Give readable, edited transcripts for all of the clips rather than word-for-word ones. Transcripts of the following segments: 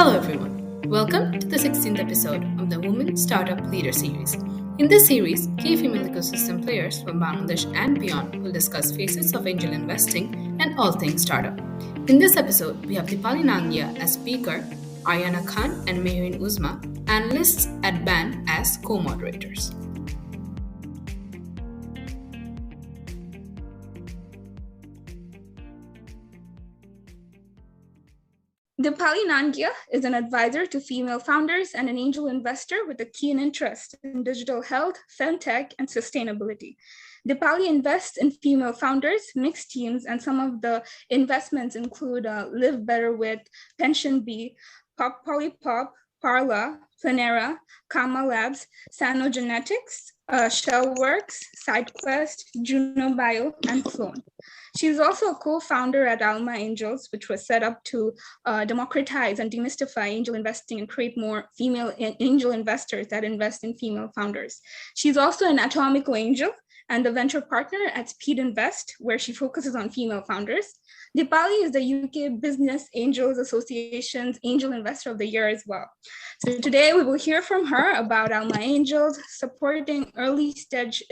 Hello everyone, welcome to the 16th episode of the Women Startup Leader Series. In this series, key female ecosystem players from Bangladesh and beyond will discuss phases of angel investing and all things startup. In this episode, we have Deepali Nangia as speaker, Aryana Khan and Mehreen Uzma, analysts at BAN as co-moderators. Deepali Nangia is an advisor to female founders and an angel investor with a keen interest in digital health, femtech, and sustainability. Deepali invests in female founders, mixed teams, and some of the investments include LiveBetterWith, PensionBee, Polipop, Parla, PLANERA, Kama Labs, Sano Genetics, Shellworks, SideQuest, JunoBio, and Clone. She's also a co-founder at Alma Angels, which was set up to democratize and demystify angel investing and create more female angel investors that invest in female founders. She's also an atomical angel and a venture partner at Speedinvest, where she focuses on female founders. Deepali is the UK Business Angels Association's Angel Investor of the Year as well. So today we will hear from her about Alma Angels, supporting early stage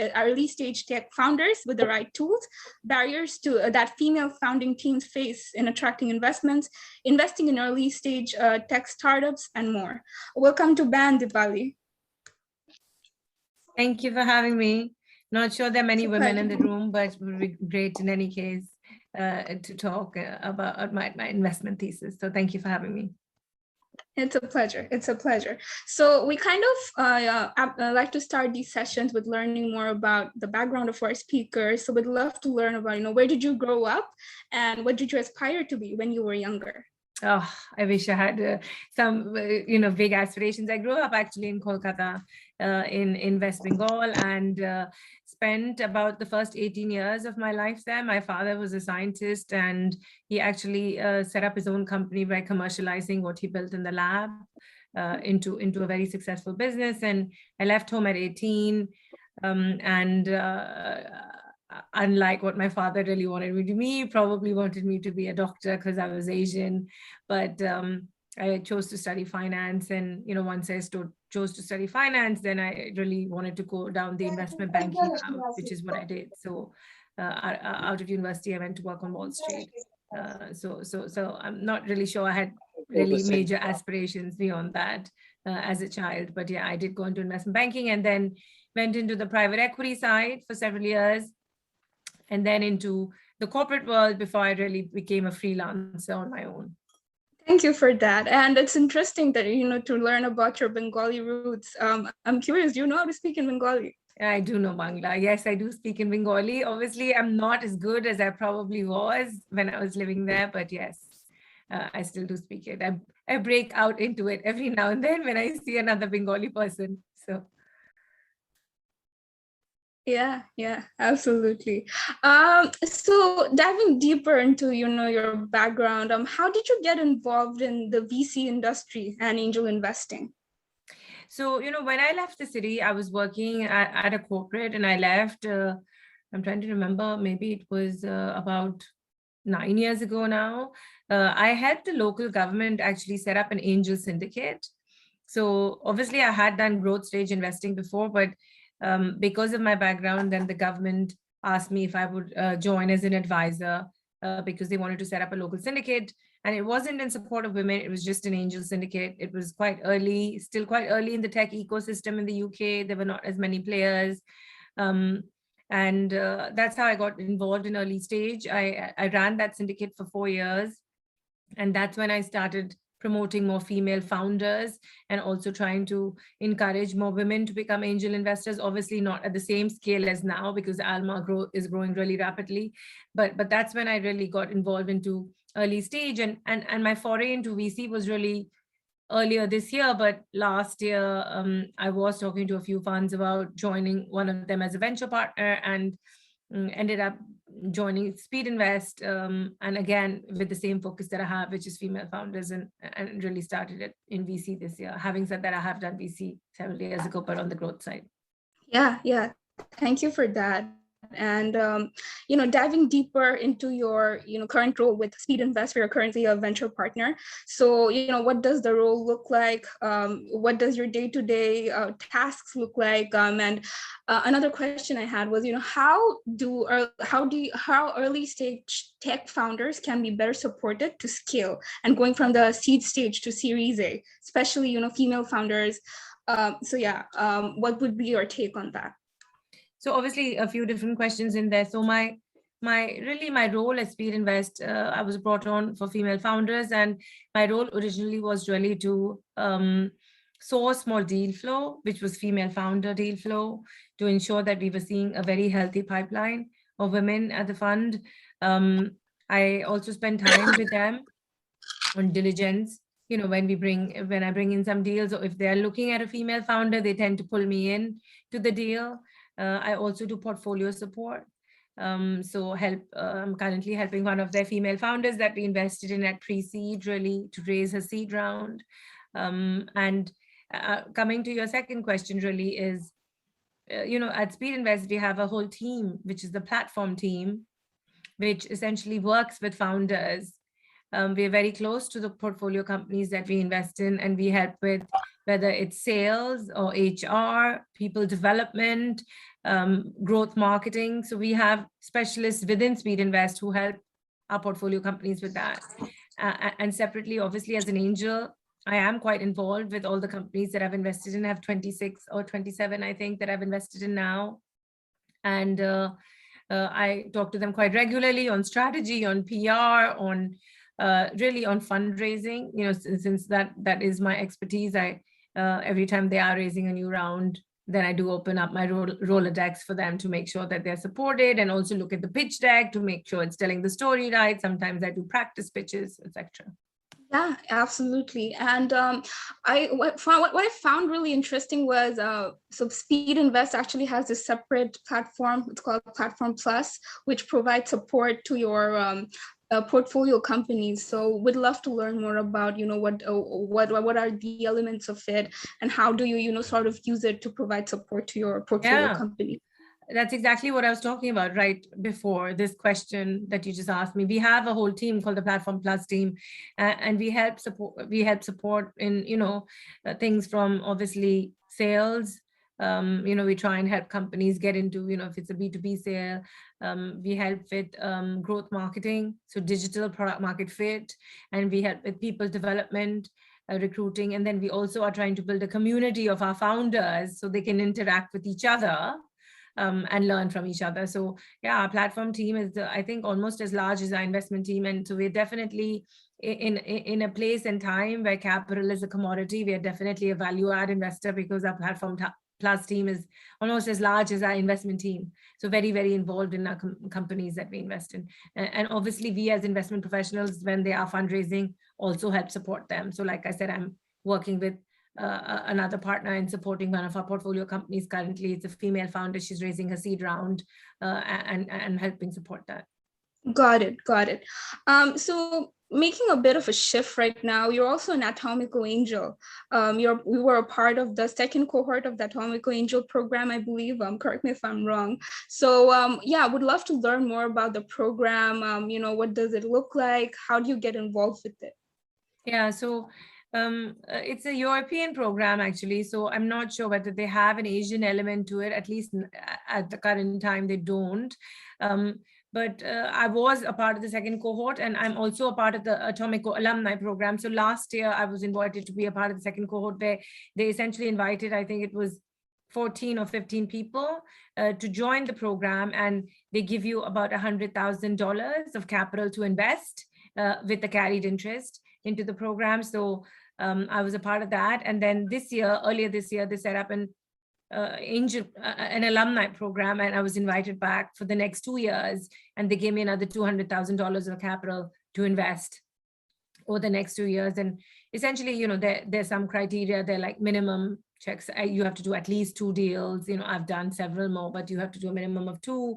tech founders with the right tools, barriers to that female founding teams face in attracting investments, investing in early stage tech startups, and more. Welcome to BAN, Deepali. Thank you for having me. Not sure there are many women in the room, but it would be great in any case to talk about my investment thesis. So thank you for having me. It's a pleasure. It's a pleasure. So we kind of like to start these sessions with learning more about the background of our speakers. So we'd love to learn about, where did you grow up and what did you aspire to be when you were younger? Oh, I wish I had some, big aspirations. I grew up actually in Kolkata, in West Bengal, and spent about the first 18 years of my life there. My father was a scientist, and he actually set up his own company by commercializing what he built in the lab into a very successful business. And I left home at 18, unlike what my father really wanted me to be, probably wanted me to be a doctor because I was Asian, but I chose to study finance. And, once I chose to study finance, then I really wanted to go down the investment banking route, which is what I did. So out of university, I went to work on Wall Street. So I'm not really sure I had really major aspirations beyond that as a child. But yeah, I did go into investment banking and then went into the private equity side for several years, and then into the corporate world before I really became a freelancer on my own. Thank you for that. And it's interesting that, to learn about your Bengali roots. I'm curious, do you know how to speak in Bengali? I do know Bangla. Yes, I do speak in Bengali. Obviously, I'm not as good as I probably was when I was living there, but yes, I still do speak it. I break out into it every now and then when I see another Bengali person. So. Yeah, absolutely. So diving deeper into, your background, how did you get involved in the VC industry and angel investing? So, when I left the city, I was working at a corporate, and I left, I'm trying to remember, maybe it was about 9 years ago now. I helped the local government actually set up an angel syndicate. So obviously I had done growth stage investing before, but because of my background, then the government asked me if I would join as an advisor because they wanted to set up a local syndicate. And it wasn't in support of women. It was just an angel syndicate. It was quite early, still quite early in the tech ecosystem in the UK. There were not as many players. And that's how I got involved in early stage. I ran that syndicate for 4 years. And that's when I started promoting more female founders and also trying to encourage more women to become angel investors. Obviously not at the same scale as now because Alma is growing really rapidly. But that's when I really got involved into early stage. And my foray into VC was really earlier this year, but last year I was talking to a few funds about joining one of them as a venture partner and ended up joining Speedinvest, and again with the same focus that I have, which is female founders, and really started it in VC this year. Having said that, I have done VC several years ago, but on the growth side. Yeah. Thank you for that. And diving deeper into your current role with Speedinvest, where you're currently a venture partner. So what does the role look like? What does your day-to-day tasks look like? And another question I had was how early stage tech founders can be better supported to scale and going from the seed stage to Series A, especially female founders. What would be your take on that? So obviously a few different questions in there. So my role at Speedinvest, I was brought on for female founders, and my role originally was really to source more deal flow, which was female founder deal flow, to ensure that we were seeing a very healthy pipeline of women at the fund. I also spend time with them on diligence. When I bring in some deals, or if they're looking at a female founder, they tend to pull me in to the deal. I also do portfolio support. So I'm currently helping one of their female founders that we invested in at pre-seed, really to raise her seed round. And coming to your second question really is, at Speedinvest, we have a whole team, which is the platform team, which essentially works with founders. We're very close to the portfolio companies that we invest in, and we help with whether it's sales or HR, people development, growth marketing. So we have specialists within Speedinvest who help our portfolio companies with that. And separately, obviously, as an angel, I am quite involved with all the companies that I've invested in. I have 26 or 27, I think, that I've invested in now. And I talk to them quite regularly on strategy, on PR, on really on fundraising, since that is my expertise. Every time they are raising a new round, then I do open up my Rolodex for them to make sure that they're supported, and also look at the pitch deck to make sure it's telling the story right. Sometimes I do practice pitches, etc. Yeah, absolutely. And what I found really interesting was so Speedinvest actually has a separate platform. It's called Platform Plus, which provides support to your portfolio companies. So we'd love to learn more about what are the elements of it, and how do you sort of use it to provide support to your portfolio company. That's exactly what I was talking about right before this question that you just asked me. We have a whole team called the Platform Plus team, and we help support in things from obviously sales. We try and help companies get into, if it's a B2B sale, we help with growth marketing, so digital product market fit, and we help with people development, recruiting, and then we also are trying to build a community of our founders so they can interact with each other and learn from each other. So yeah, our platform team is, I think, almost as large as our investment team, and so we're definitely in a place and time where capital is a commodity. We are definitely a value add investor, because our Platform Plus team is almost as large as our investment team. So very, very involved in our companies that we invest in. And obviously we as investment professionals, when they are fundraising, also help support them. So like I said, I'm working with another partner in supporting one of our portfolio companies currently. It's a female founder. She's raising her seed round and helping support that. Got it. So making a bit of a shift right now, you're also an Atomical Angel. We were a part of the second cohort of the Atomical Angel program, I believe. Correct me if I'm wrong. So yeah, I would love to learn more about the program. What does it look like? How do you get involved with it? Yeah, so it's a European program, actually. So I'm not sure whether they have an Asian element to it. At least at the current time, they don't. But I was a part of the second cohort, and I'm also a part of the Atomico alumni program. So last year I was invited to be a part of the second cohort. They essentially invited, I think it was 14 or 15 people to join the program, and they give you about $100,000 of capital to invest with the carried interest into the program. So I was a part of that. And then earlier this year, they set up an alumni program, and I was invited back for the next 2 years, and they gave me another $200,000 of capital to invest over the next 2 years. And essentially, there's some criteria. They're like minimum checks. You have to do at least 2 deals. I've done several more, but you have to do a minimum of 2.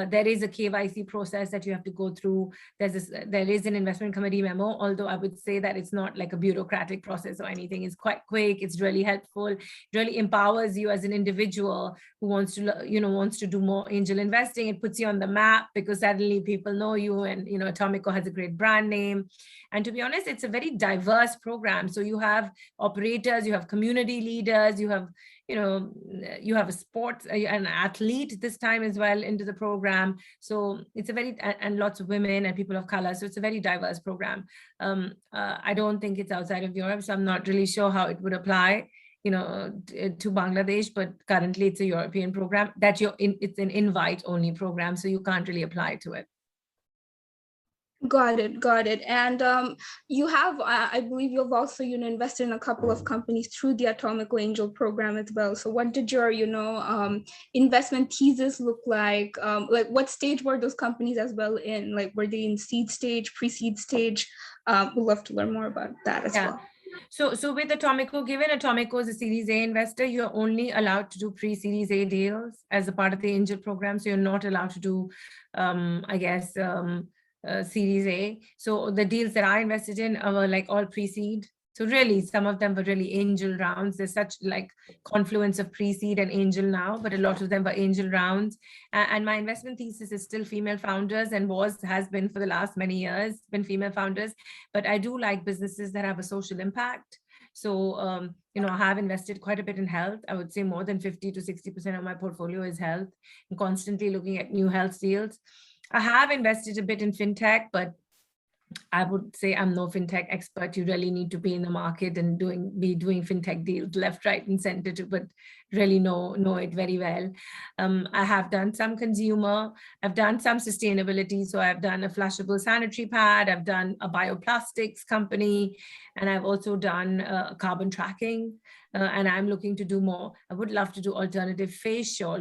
There is a KYC process that you have to go through. There is an investment committee memo, although I would say that it's not like a bureaucratic process or anything. It's quite quick. It's really helpful. It really empowers you as an individual who wants to do more angel investing. It puts you on the map because suddenly people know you, and Atomico has a great brand name. And to be honest, it's a very diverse program. So you have operators, you have community leaders, you have a sports, an athlete this time as well into the program. So it's and lots of women and people of color. So it's a very diverse program. I don't think it's outside of Europe, so I'm not really sure how it would apply to Bangladesh, but currently it's a European program that it's an invite only program, so you can't really apply to it. Got it. And you have, I believe you've also, invested in a couple of companies through the Atomico Angel program as well. So what did your, investment thesis look like? Like what stage were those companies as well in? Like, were they in seed stage, pre-seed stage? We'd love to learn more about that as well. So with Atomico, given Atomico is a Series A investor, you're only allowed to do pre-Series A deals as a part of the angel program. So you're not allowed to do, Series A. So the deals that I invested in were like all pre-seed. So really, some of them were really angel rounds. There's such like confluence of pre-seed and angel now, but a lot of them were angel rounds. And my investment thesis is still female founders, and has been for the last many years, been female founders. But I do like businesses that have a social impact. So, I have invested quite a bit in health. I would say more than 50 to 60% of my portfolio is health. I'm constantly looking at new health deals. I have invested a bit in fintech, but I would say I'm no fintech expert. You really need to be in the market and be doing fintech deals left, right, and center but really know it very well. I have done some consumer. I've done some sustainability. So I've done a flushable sanitary pad. I've done a bioplastics company, and I've also done carbon tracking. And I'm looking to do more. I would love to do alternative fish, I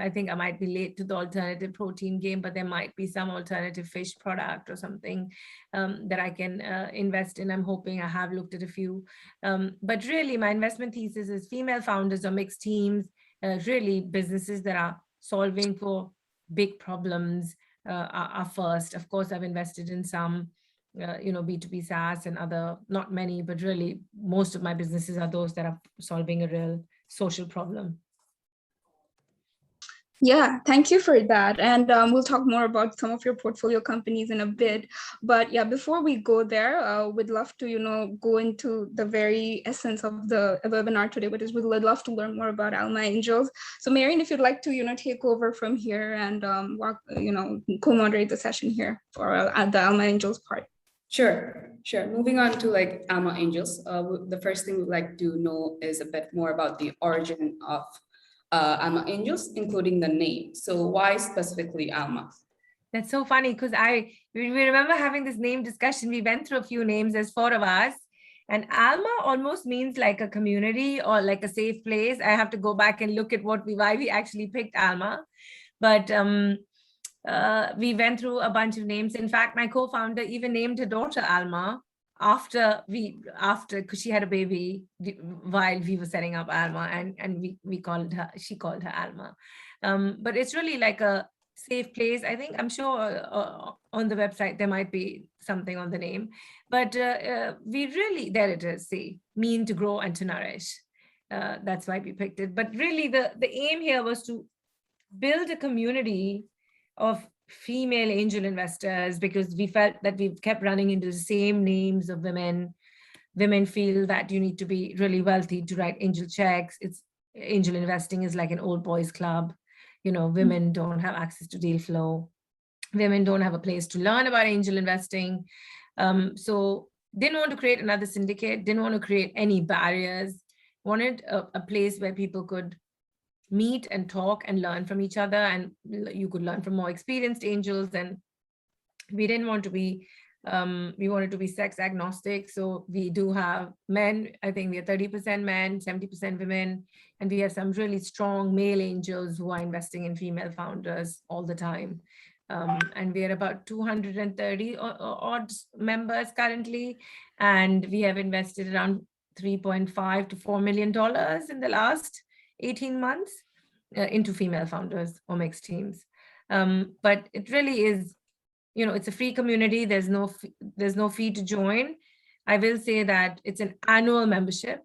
think I might be late to the alternative protein game, but there might be some alternative fish product or something that I can invest in. I'm hoping. I have looked at a few. But really, my investment thesis is female founders or mixed teams, really businesses that are solving for big problems are first. Of course, I've invested in some B2B SaaS and other, not many, but really most of my businesses are those that are solving a real social problem. Yeah, thank you for that. And we'll talk more about some of your portfolio companies in a bit. But yeah, before we go there, we'd love to, go into the very essence of the webinar today, which is we'd love to learn more about Alma Angels. So Marian, if you'd like to, take over from here and co-moderate the session here for the Alma Angels part. Sure. Moving on to like Alma Angels, the first thing we'd like to know is a bit more about the origin of Alma Angels, including the name. So why specifically Alma? That's so funny because we remember having this name discussion. We went through a few names. There's 4 of us, and Alma almost means like a community or like a safe place. I have to go back and look at why we actually picked Alma, but we went through a bunch of names. In fact, my co-founder even named her daughter Alma after because she had a baby while we were setting up Alma, and she called her Alma. But it's really like a safe place. I'm sure on the website there might be something on the name, but we really, there it is, mean to grow and to nourish. That's why we picked it. But really the aim here was to build a community of female angel investors, because we felt that we've kept running into the same names of women. Women feel that you need to be really wealthy to write angel checks. Angel investing is like an old boys club. Women don't have access to deal flow. Women don't have a place to learn about angel investing. So didn't want to create another syndicate, didn't want to create any barriers, wanted a place where people could meet and talk and learn from each other, and you could learn from more experienced angels. And we didn't want to be we wanted to be sex agnostic. So we do have men. I think we are 30% men, 70% women, and we have some really strong male angels who are investing in female founders all the time. And we are about 230 odd members currently, and we have invested around $3.5 to $4 million in the last 18 months into female founders or mixed teams. But it really is, it's a free community. There's no fee to join. I will say that it's an annual membership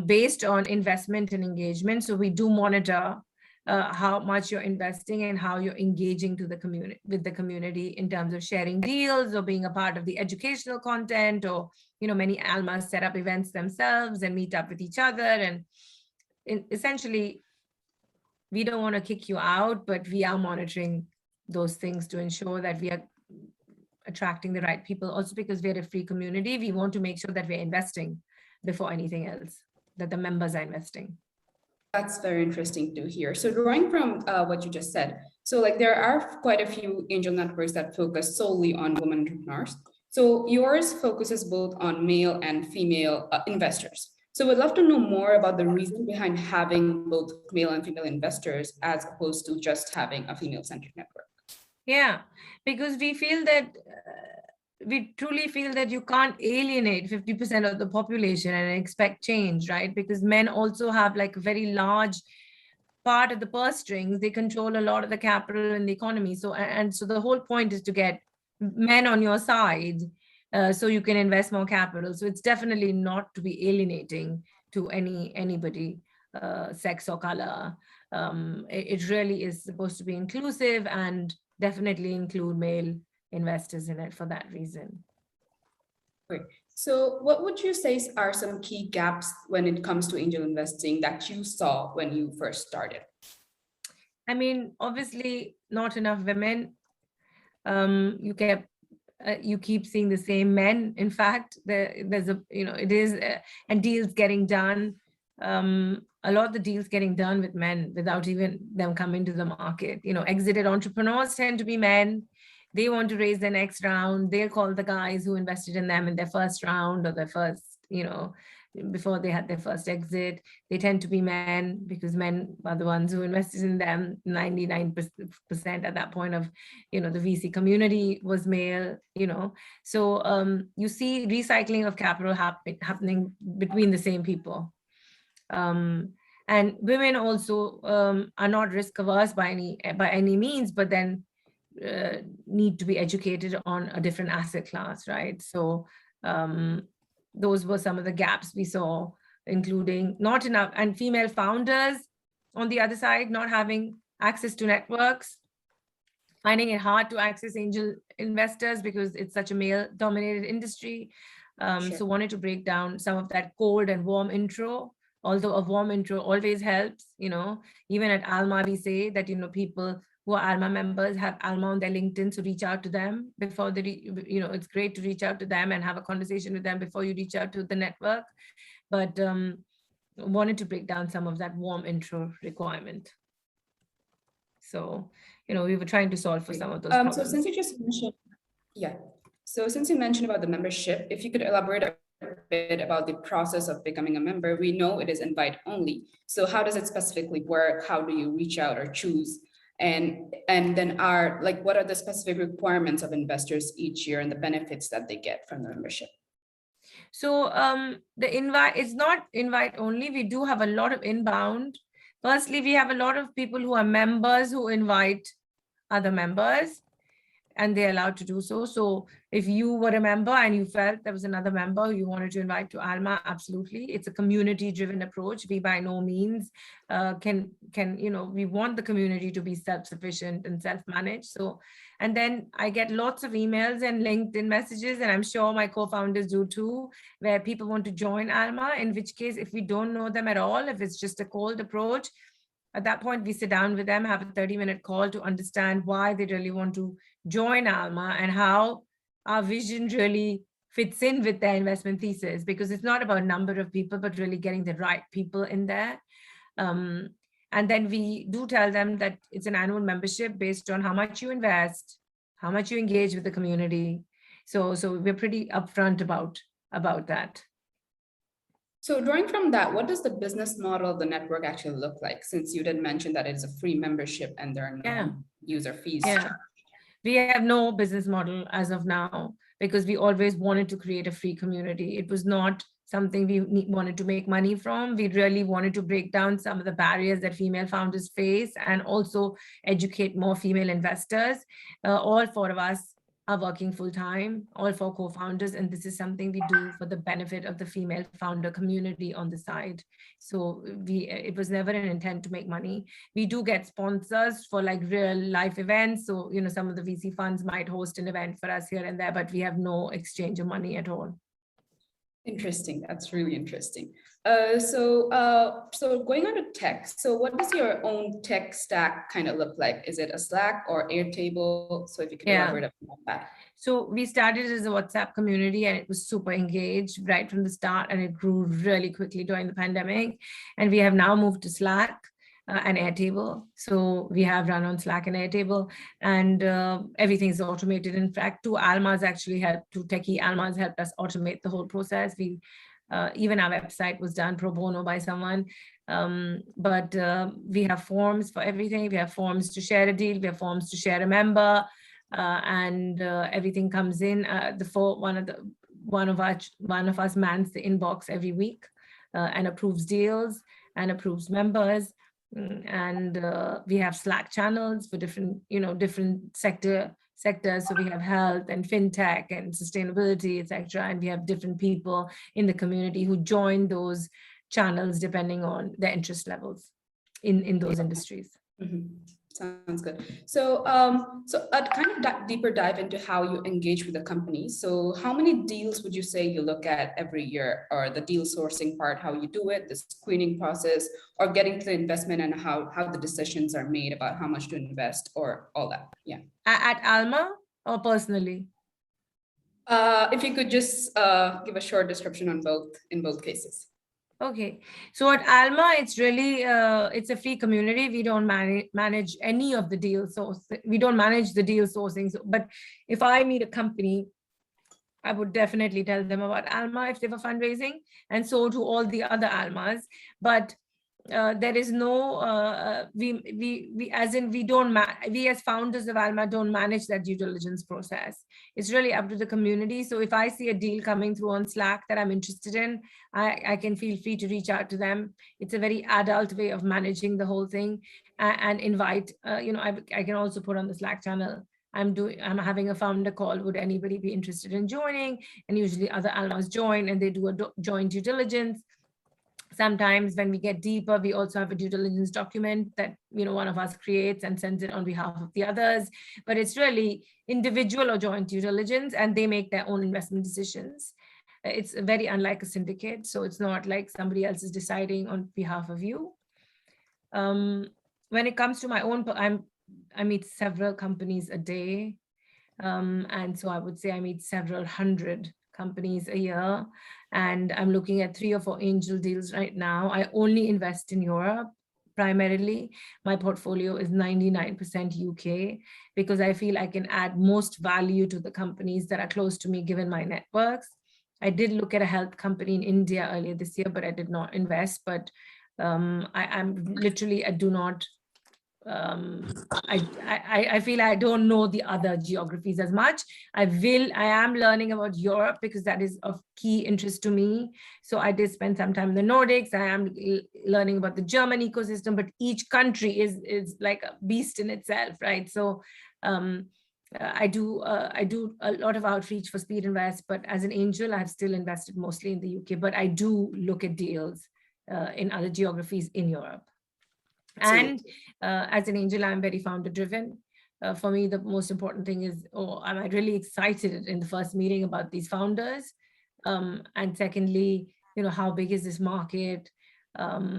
based on investment and engagement. So we do monitor how much you're investing and how you're engaging with the community in terms of sharing deals or being a part of the educational content, or many Almas set up events themselves and meet up with each other. And essentially, we don't want to kick you out, but we are monitoring those things to ensure that we are attracting the right people. Also, because we're a free community, we want to make sure that we're investing before anything else, that the members are investing. That's very interesting to hear. So drawing from what you just said, so like there are quite a few angel networks that focus solely on women entrepreneurs. So yours focuses both on male and female investors. So we'd love to know more about the reason behind having both male and female investors as opposed to just having a female-centric network. Yeah, because we feel that we truly feel that you can't alienate 50% of the population and expect change, right? Because men also have like a very large part of the purse strings. They control a lot of the capital in the economy. So the whole point is to get men on your side so you can invest more capital. So it's definitely not to be alienating to anybody, sex or color. It really is supposed to be inclusive and definitely include male investors in it for that reason. Great. So what would you say are some key gaps when it comes to angel investing that you saw when you first started? I mean, obviously not enough women. You keep seeing the same men. In fact, there's and deals getting done. A lot of the deals getting done with men without even them coming to the market. Exited entrepreneurs tend to be men. They want to raise their next round. They'll call the guys who invested in them in their first round or their first, before they had their first exit. They tend to be men because men are the ones who invested in them. 99% at that point of, the VC community was male, So you see recycling of capital happening between the same people. And women also are not risk averse by any means, but then need to be educated on a different asset class, right? So those were some of the gaps we saw, including not enough, and female founders on the other side, not having access to networks, finding it hard to access angel investors because it's such a male-dominated industry. Sure. So wanted to break down some of that cold and warm intro, although a warm intro always helps, even at Alma, we say that, people who are Alma members have Alma on their LinkedIn, so reach out to them before they, it's great to reach out to them and have a conversation with them before you reach out to the network. But wanted to break down some of that warm intro requirement. So, we were trying to solve for some of those problems. So since you just mentioned, so since you mentioned about the membership, if you could elaborate a bit about the process of becoming a member. We know it is invite only. So how does it specifically work? How do you reach out or choose? And then what are the specific requirements of investors each year and the benefits that they get from the membership? So the invite is not invite only. We do have a lot of inbound. Firstly, we have a lot of people who are members who invite other members, and they're allowed to do so. So if you were a member and you felt there was another member who you wanted to invite to Alma, absolutely. It's a community-driven approach. We by no means we want the community to be self-sufficient and self-managed. So, and then I get lots of emails and LinkedIn messages, and I'm sure my co-founders do too, where people want to join Alma, in which case, if we don't know them at all, if it's just a cold approach, at that point, we sit down with them, have a 30-minute call to understand why they really want to join Alma and how our vision really fits in with their investment thesis, because it's not about number of people, but really getting the right people in there. And then we do tell them that it's an annual membership based on how much you invest, how much you engage with the community. So we're pretty upfront about that. So drawing from that, what does the business model of the network actually look like? Since you did mention that it's a free membership and there are no user fees. Yeah. We have no business model as of now. because we always wanted to create a free community. It was not something we wanted to make money from. We really wanted to break down some of the barriers that female founders face and also educate more female investors. All four of us are working full-time, all four co-founders, and this is something we do for the benefit of the female founder community on the side. So it was never an intent to make money. We do get sponsors for like real life events. So, you know, some of the VC funds might host an event for us here and there, but we have no exchange of money at all. Interesting. That's really interesting. So going on to tech. So what does your own tech stack kind of look like? Is it a Slack or Airtable? So if you can elaborate about that. So we started as a WhatsApp community and it was super engaged right from the start, and it grew really quickly during the pandemic. And we have now moved to Slack and Airtable. So we have run on Slack and Airtable, and everything's automated. In fact, two techie Almas helped us automate the whole process. Even our website was done pro bono by someone. But we have forms for everything. We have forms to share a deal. We have forms to share a member, and everything comes in. One of us mans the inbox every week and approves deals and approves members. And we have Slack channels for different sectors. So we have health and fintech and sustainability, etc. And we have different people in the community who join those channels depending on their interest levels in those industries. Mm-hmm. Sounds good. So, I'd kind of deeper dive into how you engage with the company. So how many deals would you say you look at every year, or the deal sourcing part, how you do it, the screening process, or getting to the investment, and how the decisions are made about how much to invest or all that? Yeah. At Alma or personally? If you could just give a short description on in both cases. Okay, so at Alma, it's really, it's a free community. We don't manage any of the deal source. We don't manage the deal sourcing. But if I meet a company, I would definitely tell them about Alma if they were fundraising, and so to all the other Almas. But there is no, we as founders of Alma don't manage that due diligence process. It's really up to the community. So if I see a deal coming through on Slack that I'm interested in, I can feel free to reach out to them. It's a very adult way of managing the whole thing, and invite, I can also put on the Slack channel, I'm having a founder call. Would anybody be interested in joining? And usually other Almas join and they do a joint due diligence. Sometimes when we get deeper, we also have a due diligence document that, one of us creates and sends it on behalf of the others. But it's really individual or joint due diligence, and they make their own investment decisions. It's very unlike a syndicate. So it's not like somebody else is deciding on behalf of you. When it comes to my own, I meet several companies a day. And so I would say I meet several hundred companies a year, and I'm looking at 3 or 4 angel deals right now. I only invest in Europe primarily. My portfolio is 99% UK because I feel I can add most value to the companies that are close to me given my networks. I did look at a health company in India earlier this year, but I did not invest. But I do not. I feel I don't know the other geographies as much. I am learning about Europe because that is of key interest to me. So I did spend some time in the Nordics. I am learning about the German ecosystem, but each country is like a beast in itself, right? So I do a lot of outreach for Speedinvest, but as an angel, I've still invested mostly in the UK, but I do look at deals in other geographies in Europe. And as an angel, I'm very founder driven. For me, the most important thing is, am I really excited in the first meeting about these founders? And secondly, how big is this market? Why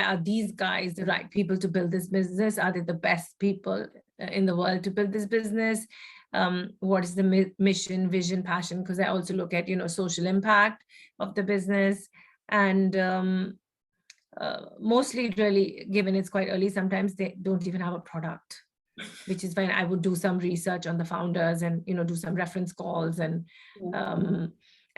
are these guys the right people to build this business? Are they the best people in the world to build this business? What is the mission, vision, passion? Because I also look at, social impact of the business. And mostly really, given it's quite early, sometimes they don't even have a product, which is when I would do some research on the founders and, do some reference calls and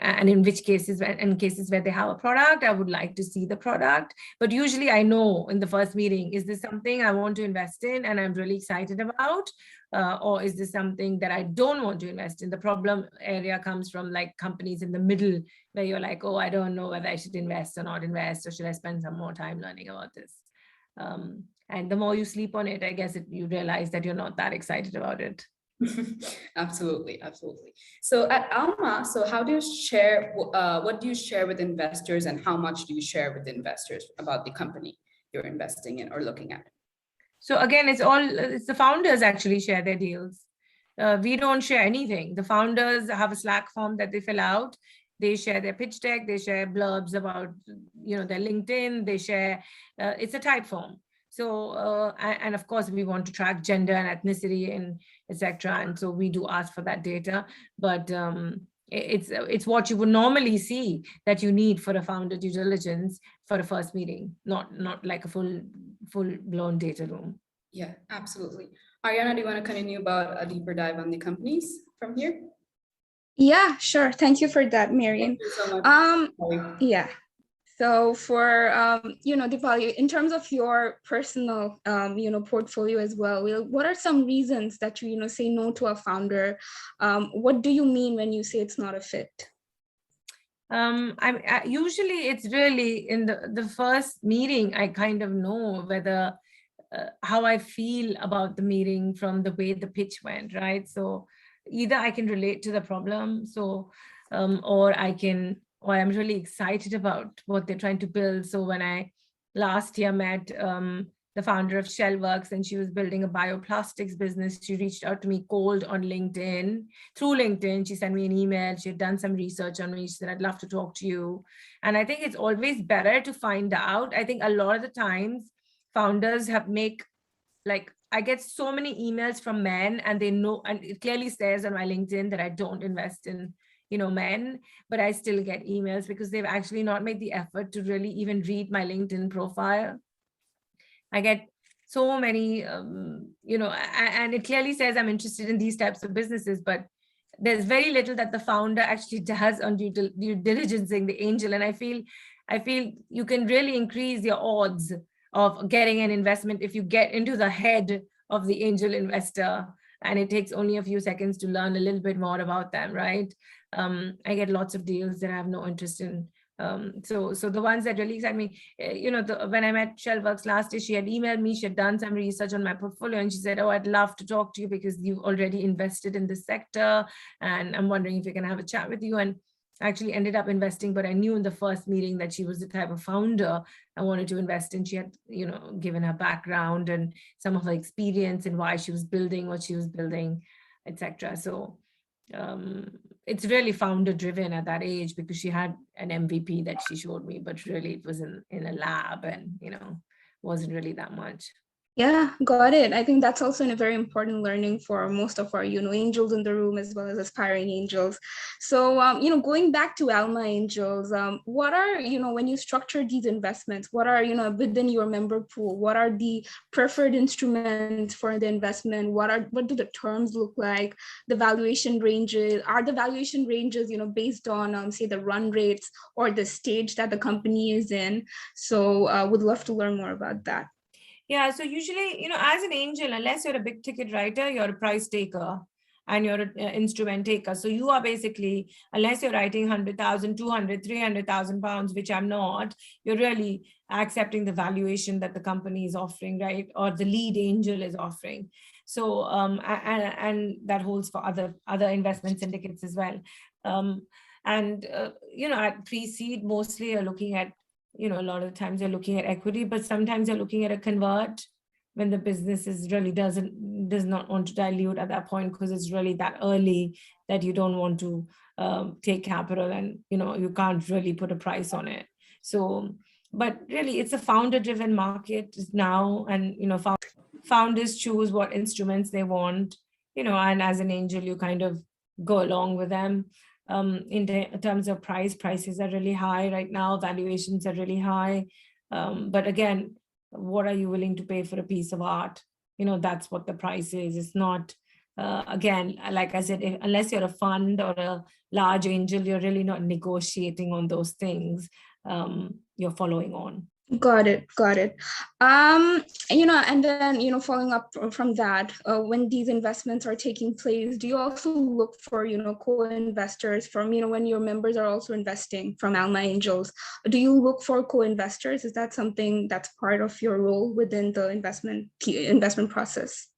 And in which cases, in cases where they have a product, I would like to see the product. But usually I know in the first meeting, is this something I want to invest in and I'm really excited about? Or is this something that I don't want to invest in? The problem area comes from like companies in the middle where you're like, oh, I don't know whether I should invest or not invest, or should I spend some more time learning about this? And the more you sleep on it, I guess you realize that you're not that excited about it. Absolutely, absolutely. So at Alma, so how do you share, what do you share with investors, and how much do you share with investors about the company you're investing in or looking at? So again, it's the founders actually share their deals. We don't share anything. The founders have a Slack form that they fill out. They share their pitch deck. They share blurbs about, their LinkedIn. They share, it's a type form. So, and of course, we want to track gender and ethnicity and etc. And so we do ask for that data, but it's what you would normally see that you need for a founder due diligence for a first meeting, not like a full-blown data room. Yeah, absolutely. Ariana, do you want to continue about a deeper dive on the companies from here? Yeah, sure. Thank you for that, Marian. Thank you so much. Yeah. So for, Deepali, in terms of your personal, portfolio as well, what are some reasons that you, say no to a founder? What do you mean when you say it's not a fit? Usually it's really in the first meeting, I kind of know whether how I feel about the meeting from the way the pitch went, right? So either I can relate to the problem, or I'm really excited about what they're trying to build. So when I last year met the founder of Shellworks, and she was building a bioplastics business, she reached out to me cold on LinkedIn. Through LinkedIn, she sent me an email. She had done some research on me. She said, I'd love to talk to you. And I think it's always better to find out. I think a lot of the times founders I get so many emails from men, and they know, and it clearly says on my LinkedIn that I don't invest in men, but I still get emails because they've actually not made the effort to really even read my LinkedIn profile. I get so many, and it clearly says I'm interested in these types of businesses, but there's very little that the founder actually does on due diligencing the angel. And I feel you can really increase your odds of getting an investment if you get into the head of the angel investor, and it takes only a few seconds to learn a little bit more about them, right? I get lots of deals that I have no interest in. So the ones that really excite me, when I met Shellworks last year, she had emailed me, she had done some research on my portfolio, and she said, oh, I'd love to talk to you because you've already invested in this sector, and I'm wondering if we can have a chat with you. And I actually ended up investing, but I knew in the first meeting that she was the type of founder I wanted to invest in. She had, given her background and some of her experience and why she was building what she was building, etc. So it's really founder driven at that age, because she had an MVP that she showed me, but really it was in a lab, and wasn't really that much. Yeah, got it. I think that's also a very important learning for most of our, angels in the room, as well as aspiring angels. So, going back to Alma Angels, what are, when you structure these investments, what are, within your member pool, what are the preferred instruments for the investment? What do the terms look like? The valuation ranges, are the valuation ranges, based on, say, the run rates or the stage that the company is in? So would love to learn more about that. Yeah, so usually, as an angel, unless you're a big ticket writer, you're a price taker and you're an instrument taker. So you are basically, unless you're writing 100,000, 200, 300,000 pounds, which I'm not, you're really accepting the valuation that the company is offering, right? Or the lead angel is offering. So, and that holds for other investment syndicates as well. At pre-seed, mostly you're looking at, a lot of times you're looking at equity, but sometimes you're looking at a convert when the business is really does not want to dilute at that point, because it's really that early that you don't want to take capital, and you can't really put a price on it. So, but really it's a founder driven market now, and founders choose what instruments they want, and as an angel you kind of go along with them. In terms of prices are really high right now, valuations are really high, but again, what are you willing to pay for a piece of art? That's what the price is. It's not again, like I said, unless you're a fund or a large angel, you're really not negotiating on those things. You're following on. Got it. And then, following up from that, when these investments are taking place, do you also look for, co-investors from, when your members are also investing from Alma Angels? Do you look for co-investors? Is that something that's part of your role within the investment process?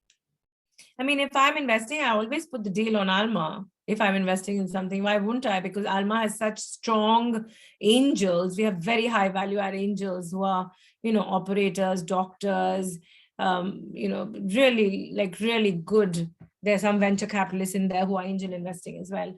I mean, if I'm investing, I always put the deal on Alma. If I'm investing in something, why wouldn't I? Because Alma has such strong angels. We have very high value add angels who are, operators, doctors, really good. There's some venture capitalists in there who are angel investing as well.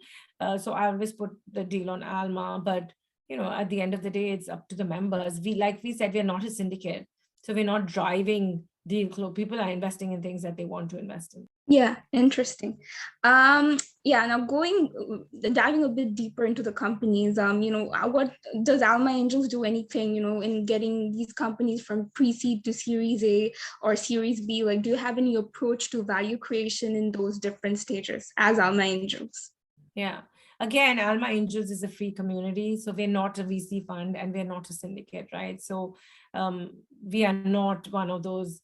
So I always put the deal on Alma, but at the end of the day, it's up to the members. Like we said, we're not a syndicate. So we're not driving deal flow. People are investing in things that they want to invest in. Yeah, interesting. Now diving a bit deeper into the companies, what does Alma Angels do anything, in getting these companies from pre-seed to Series A or Series B? Like, do you have any approach to value creation in those different stages as Alma Angels? Yeah. Again, Alma Angels is a free community. So we're not a VC fund and we're not a syndicate, right? So we are not one of those.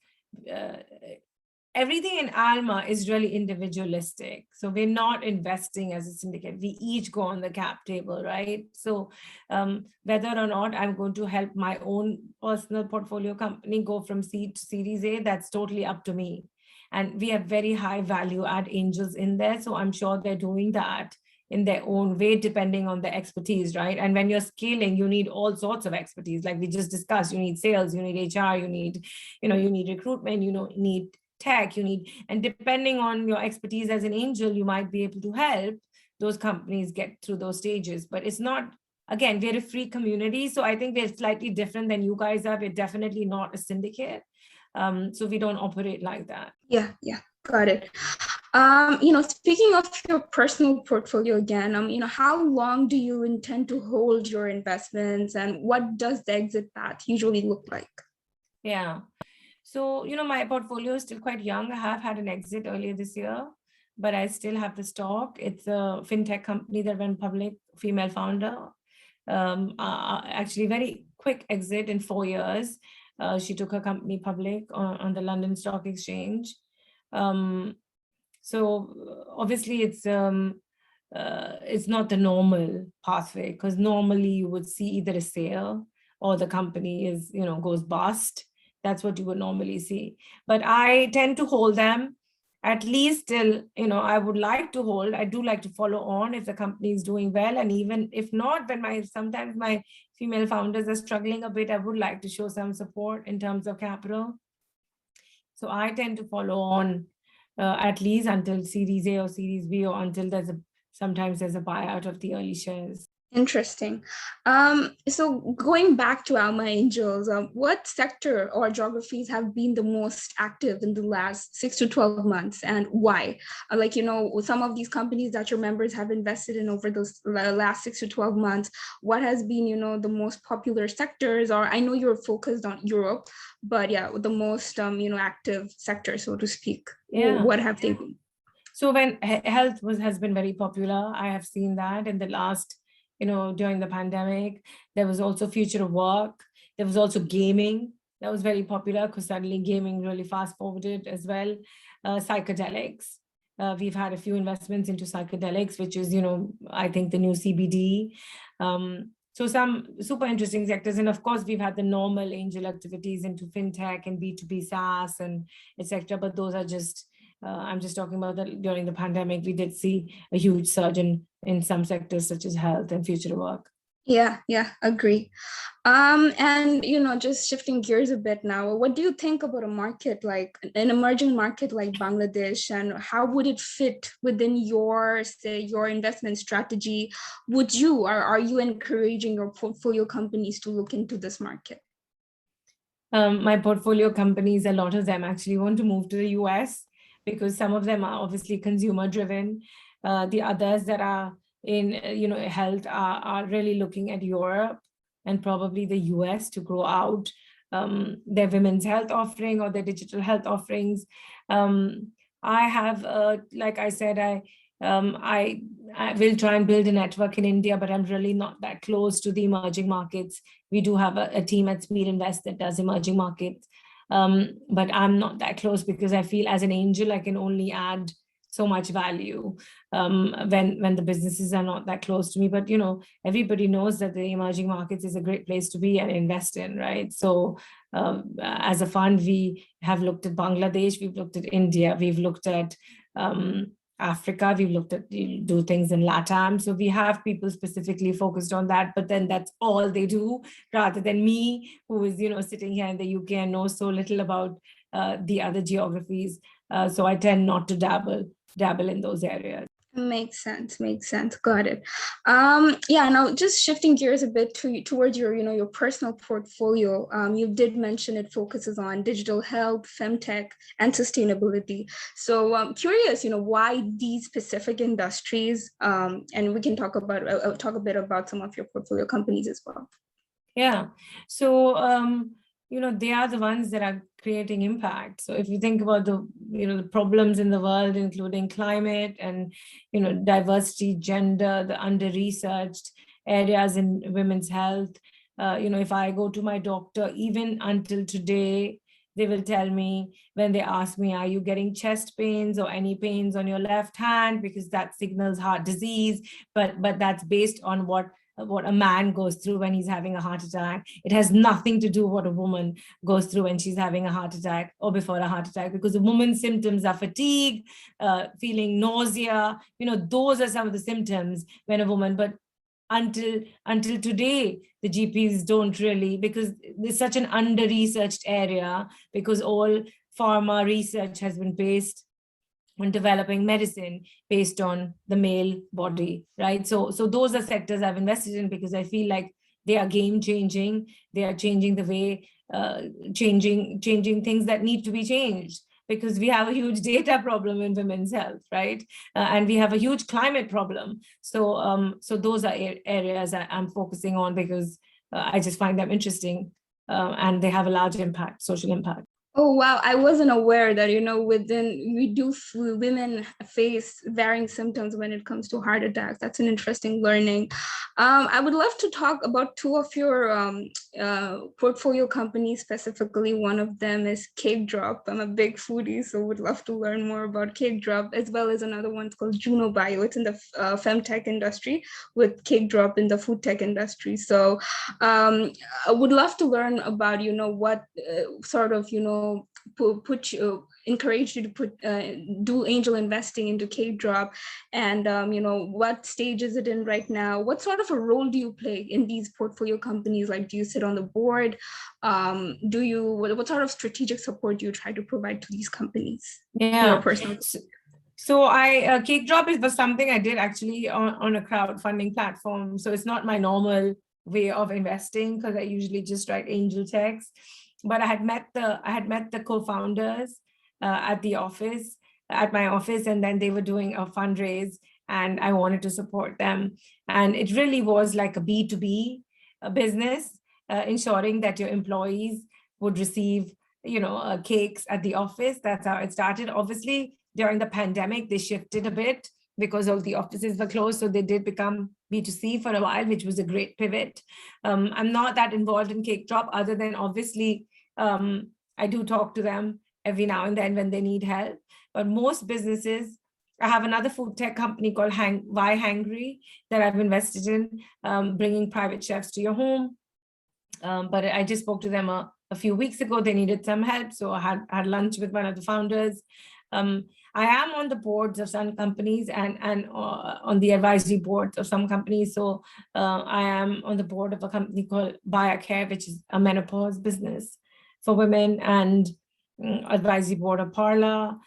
Everything in Alma is really individualistic. So we're not investing as a syndicate. We each go on the cap table, right? So whether or not I'm going to help my own personal portfolio company go from seed to Series A, that's totally up to me. And we have very high value add angels in there. So I'm sure they're doing that in their own way, depending on the expertise, right? And when you're scaling, you need all sorts of expertise. Like we just discussed, you need sales, you need HR, you need recruitment, you need tech, and depending on your expertise as an angel, you might be able to help those companies get through those stages. But it's not, again, we're a free community. So I think we're slightly different than you guys are. We're definitely not a syndicate. So we don't operate like that. Yeah, got it. Speaking of your personal portfolio again, how long do you intend to hold your investments and what does the exit path usually look like? Yeah. So, my portfolio is still quite young. I have had an exit earlier this year, but I still have the stock. It's a fintech company that went public, female founder. Actually, very quick exit in 4 years. She took her company public on the London Stock Exchange. So obviously it's not the normal pathway, because normally you would see either a sale or the company goes bust. That's what you would normally see. But I tend to hold them at least till, I would like to hold. I do like to follow on if the company is doing well. And even if not, when sometimes my female founders are struggling a bit, I would like to show some support in terms of capital. So I tend to follow on at least until Series A or Series B, or until sometimes there's a buyout of the early shares. Interesting. So going back to Alma Angels, what sector or geographies have been the most active in the last 6 to 12 months, and why? Some of these companies that your members have invested in over those last 6 to 12 months, what has been, the most popular sectors? Or I know you're focused on Europe, but yeah, the most, active sector, so to speak. Yeah. What have they been? So when health has been very popular, I have seen that in the last, during the pandemic. There was also future of work. There was also gaming that was very popular, because suddenly gaming really fast forwarded as well. Psychedelics. We've had a few investments into psychedelics, which is, I think the new CBD. So some super interesting sectors. And of course, we've had the normal angel activities into fintech and B2B SaaS and etc. But those are just, I'm just talking about that during the pandemic, we did see a huge surge in some sectors such as health and future work. Yeah, agree. And just shifting gears a bit now, what do you think about a market like an emerging market like Bangladesh, and how would it fit within your investment strategy? Would you, or are you encouraging your portfolio companies to look into this market? My portfolio companies, a lot of them actually want to move to the US, because some of them are obviously consumer driven. The others that are in health are really looking at Europe and probably the US to grow out their women's health offering or their digital health offerings. I have, like I said, I will try and build a network in India, but I'm really not that close to the emerging markets. We do have a team at Speedinvest that does emerging markets, but I'm not that close because I feel as an angel, I can only add so much value when the businesses are not that close to me. But, everybody knows that the emerging markets is a great place to be and invest in, right? So as a fund, we have looked at Bangladesh, we've looked at India, we've looked at Africa, we've looked at do things in LATAM. So we have people specifically focused on that, but then that's all they do, rather than me, who is, sitting here in the UK and knows so little about the other geographies. So I tend not to dabble in those areas. Makes sense. Got it. Now just shifting gears a bit towards your personal portfolio. You did mention it focuses on digital health, femtech, and sustainability. So I'm curious, why these specific industries, and we can talk a bit about some of your portfolio companies as well. Yeah. So they are the ones that are creating impact. So if you think about the problems in the world, including climate and, diversity, gender, the under-researched areas in women's health, if I go to my doctor, even until today, they will tell me when they ask me, are you getting chest pains or any pains on your left hand? Because that signals heart disease, but that's based on what a man goes through when he's having a heart attack. It has nothing to do what a woman goes through when she's having a heart attack or before a heart attack, because a woman's symptoms are fatigue, feeling nausea, those are some of the symptoms when a woman, but until today, the GPs don't really, because there's such an under-researched area, because all pharma research has been based on developing medicine based on the male body, right? So those are sectors I've invested in because I feel like they are game changing. They are changing the way, changing things that need to be changed, because we have a huge data problem in women's health, right? And we have a huge climate problem. So those are areas I'm focusing on because I just find them interesting, and they have a large impact, social impact. Oh, wow. I wasn't aware that, women face varying symptoms when it comes to heart attacks. That's an interesting learning. I would love to talk about two of your portfolio companies specifically. One of them is Cake Drop. I'm a big foodie, so would love to learn more about Cake Drop, as well as another one called JunoBio. It's in the femtech industry, with Cake Drop in the food tech industry. So I would love to learn about, what sort of, encourage you to do angel investing into Cake Drop, and what stage is it in right now? What sort of a role do you play in these portfolio companies? Like, do you sit on the board? What sort of strategic support do you try to provide to these companies? Yeah. Personal. So Cake Drop was something I did actually on a crowdfunding platform. So it's not my normal way of investing, because I usually just write angel checks. But I had met the co-founders at my office, and then they were doing a fundraise, and I wanted to support them. And it really was like a B2B business, ensuring that your employees would receive, cakes at the office. That's how it started. Obviously, during the pandemic, they shifted a bit because all the offices were closed. So they did become B2C for a while, which was a great pivot. I'm not that involved in Cake Drop, other than obviously I do talk to them every now and then when they need help. But most businesses, I have another food tech company called yhangry that I've invested in, bringing private chefs to your home. But I just spoke to them a few weeks ago. They needed some help, so I had lunch with one of the founders. I am on the boards of some companies and on the advisory boards of some companies. So I am on the board of a company called BioCare, which is a menopause business for women, and advisory board of Parla.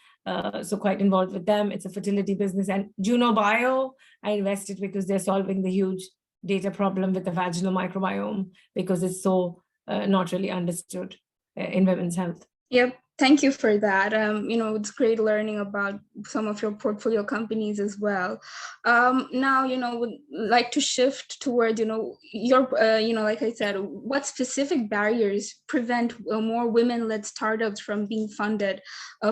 So quite involved with them. It's a fertility business. And JunoBio, I invested because they're solving the huge data problem with the vaginal microbiome, because it's so not really understood in women's health. Yep. Thank you for that. It's great learning about some of your portfolio companies as well. Now, would like to shift toward, your, like I said, what specific barriers prevent more women-led startups from being funded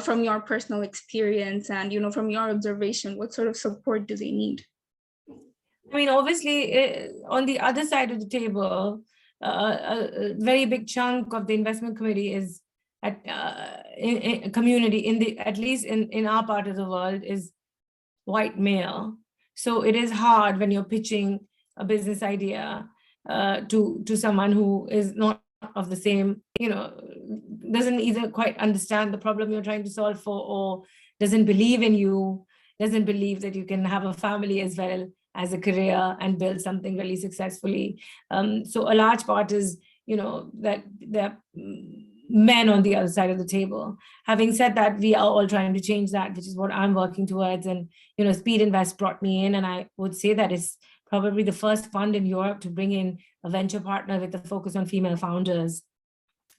from your personal experience and, from your observation? What sort of support do they need? I mean, obviously, on the other side of the table, a very big chunk of the investment committee is in community, at least in our part of the world, is white male. So it is hard when you're pitching a business idea to someone who is not of the same, doesn't either quite understand the problem you're trying to solve for, or doesn't believe in you, doesn't believe that you can have a family as well as a career and build something really successfully. So a large part is, that the men on the other side of the table. Having said that, we are all trying to change that, which is what I'm working towards. And, Speedinvest brought me in, and I would say that it's probably the first fund in Europe to bring in a venture partner with a focus on female founders.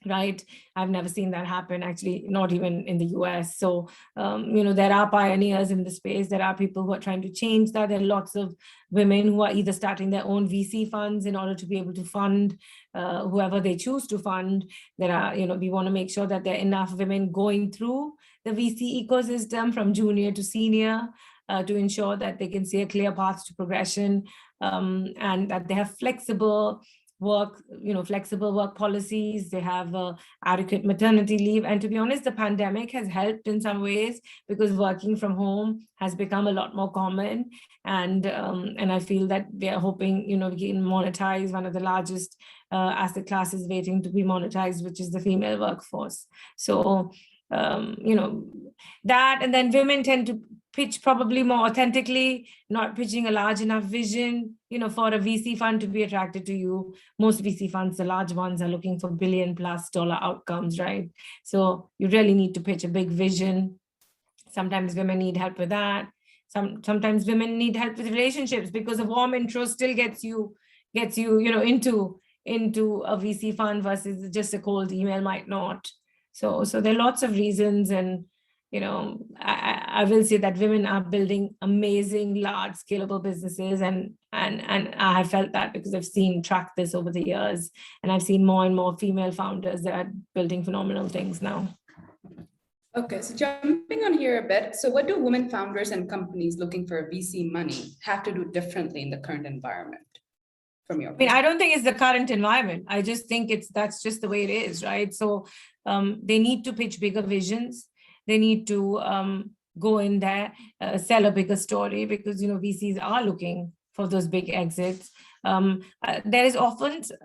Right? I've never seen that happen, actually, not even in the US. So, there are pioneers in the space. There are people who are trying to change that. There are lots of women who are either starting their own VC funds in order to be able to fund whoever they choose to fund. There are, we want to make sure that there are enough women going through the VC ecosystem from junior to senior to ensure that they can see a clear path to progression and that they have flexible work policies. They have adequate maternity leave. And to be honest, the pandemic has helped in some ways because working from home has become a lot more common. And I feel that we are hoping, we can monetize one of the largest asset classes waiting to be monetized, which is the female workforce. So, that, and then women tend to pitch probably more authentically, not pitching a large enough vision, for a VC fund to be attracted to you. Most VC funds, the large ones, are looking for $1 billion+ outcomes, right? So you really need to pitch a big vision. Sometimes women need help with that. Sometimes women need help with relationships because a warm intro still gets you, into a VC fund versus just a cold email might not. So there are lots of reasons, and I will say that women are building amazing, large, scalable businesses, and I have felt that because I've tracked this over the years, and I've seen more and more female founders that are building phenomenal things now. Okay, so jumping on here a bit, so what do women founders and companies looking for VC money have to do differently in the current environment? From your I don't think it's the current environment. I just think that's just the way it is, right? So they need to pitch bigger visions. They need to go in there, sell a bigger story, because VCs are looking for those big exits. There is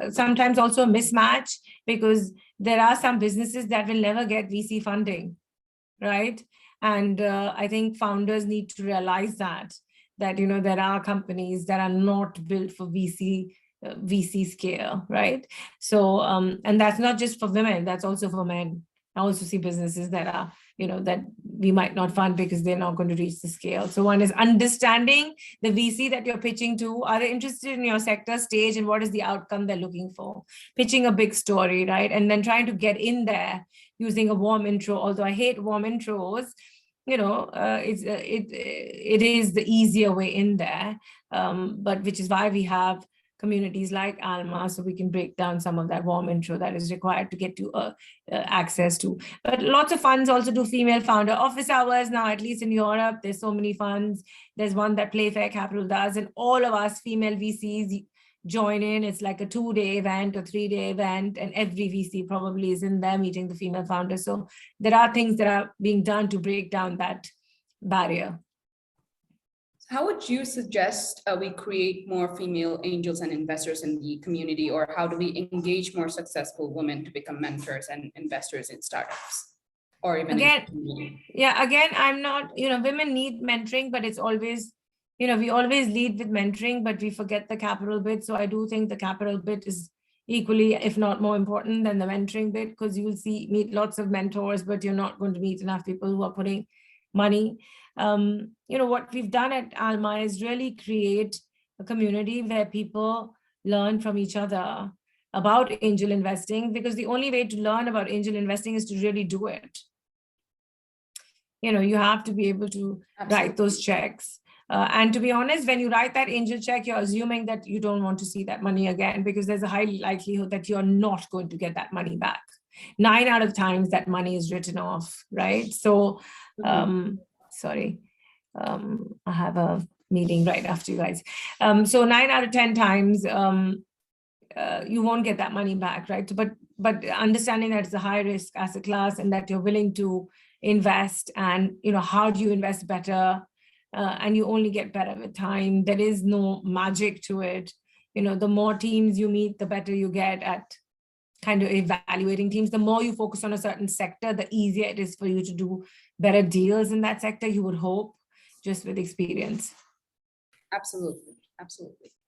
sometimes also a mismatch, because there are some businesses that will never get VC funding, right? And I think founders need to realize that there are companies that are not built for VC scale, right? So and that's not just for women, that's also for men. I also see businesses that are that we might not fund because they're not going to reach the scale. So one is understanding the VC that you're pitching to. Are they interested in your sector, stage, and what is the outcome they're looking for? Pitching a big story, right? And then trying to get in there using a warm intro. Although I hate warm intros, it is the easier way in there, but which is why we have communities like Alma, so we can break down some of that warm intro that is required to get to access to. But lots of funds also do female founder office hours now, at least in Europe. There's so many funds. There's one that Playfair Capital does, and all of us female VCs join in. It's like a 2-day event or 3-day event, and every VC probably is in there meeting the female founders. So there are things that are being done to break down that barrier. How would you suggest we create more female angels and investors in the community, or how do we engage more successful women to become mentors and investors in startups? Or even I'm not, women need mentoring, but it's always, we always lead with mentoring, but we forget the capital bit. So I do think the capital bit is equally, if not more important than the mentoring bit, because you'll meet lots of mentors, but you're not going to meet enough people who are putting money. What we've done at Alma is really create a community where people learn from each other about angel investing, because the only way to learn about angel investing is to really do it, you have to be able to write those checks. And to be honest, when you write that angel check, you're assuming that you don't want to see that money again, because there's a high likelihood that you're not going to get that money back. 9 out of times that money is written off, right? So, sorry, I have a meeting right after you guys. So 9 out of 10 times, you won't get that money back, right? But understanding that it's a high risk asset class and that you're willing to invest, and how do you invest better? And you only get better with time. There is no magic to it. The more teams you meet, the better you get at kind of evaluating teams. The more you focus on a certain sector, the easier it is for you to do better deals in that sector, you would hope, just with experience. Absolutely.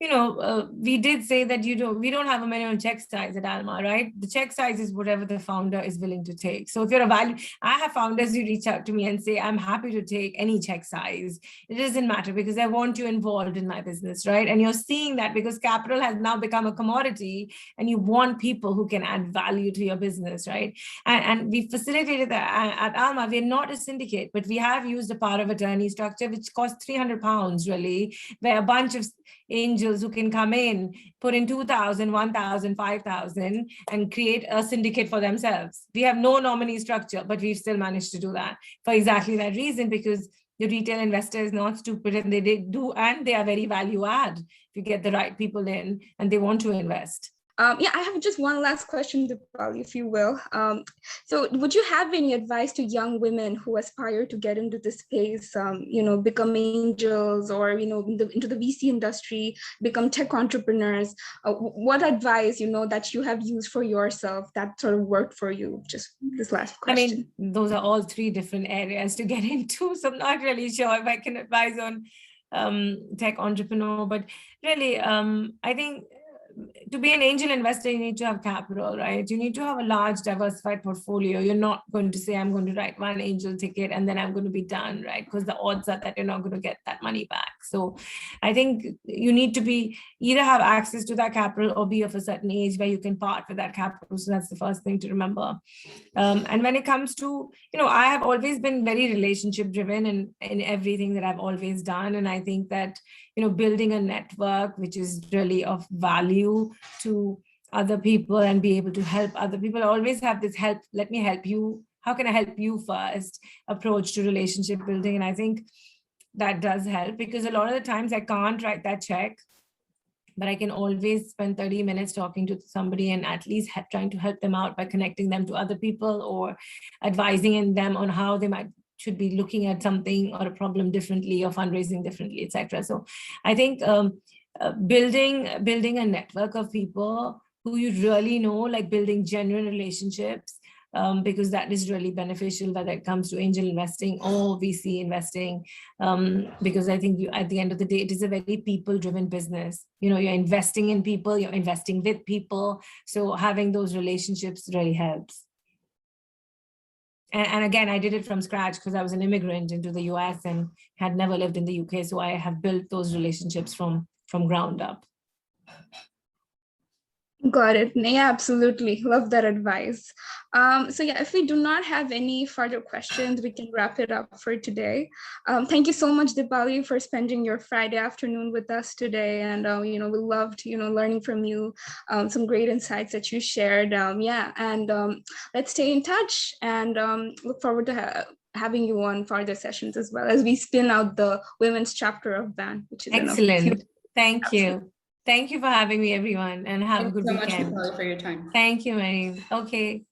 We did say that we don't have a minimum check size at Alma, right? The check size is whatever the founder is willing to take. So if you're I have founders who reach out to me and say, I'm happy to take any check size. It doesn't matter because I want you involved in my business, right? And you're seeing that because capital has now become a commodity and you want people who can add value to your business, right? And we facilitated that at Alma. We're not a syndicate, but we have used a power of attorney structure, which costs £300 really, where a bunch of angels who can come in, put in 2,000, 1,000, 5,000 and create a syndicate for themselves. We have no nominee structure, but we've still managed to do that for exactly that reason, because the retail investor is not stupid and they are very value add. If you get the right people in and they want to invest. I have just one last question, Deepali, if you will. So would you have any advice to young women who aspire to get into this space, become angels or, into the VC industry, become tech entrepreneurs? What advice, that you have used for yourself that sort of worked for you? Just this last question. I mean, those are all 3 different areas to get into. So I'm not really sure if I can advise on tech entrepreneur, but really, I think to be an angel investor, you need to have capital, right? You need to have a large diversified portfolio. You're not going to say, I'm going to write one angel ticket and then I'm going to be done, right? Because the odds are that you're not going to get that money back. So I think you need to either have access to that capital or be of a certain age where you can part with that capital. So that's the first thing to remember. And when it comes to, I have always been very relationship driven in everything that I've always done. And I think that, building a network, which is really of value to other people and be able to help other people. I always have this let me help you. How can I help you first approach to relationship building? And I think that does help, because a lot of the times I can't write that check, but I can always spend 30 minutes talking to somebody and at least trying to help them out by connecting them to other people or advising them on how they should be looking at something or a problem differently or fundraising differently, etc. So I think building a network of people who you really know, like building genuine relationships, because that is really beneficial whether it comes to angel investing or VC investing, because I think at the end of the day, it is a very people-driven business. You're investing in people, you're investing with people. So having those relationships really helps. And again, I did it from scratch because I was an immigrant into the US and had never lived in the UK. So I have built those relationships from ground up. Got it. Yeah, absolutely. Love that advice. If we do not have any further questions, we can wrap it up for today. Thank you so much, Deepali, for spending your Friday afternoon with us today. And, we loved, learning from you, some great insights that you shared. Let's stay in touch and look forward to having you on further sessions as well as we spin out the women's chapter of BAN, which is excellent. Thank you. Thank you for having me, everyone, and have a good weekend. Thank you so much, Deepali, for your time. Thank you, Mary. Okay.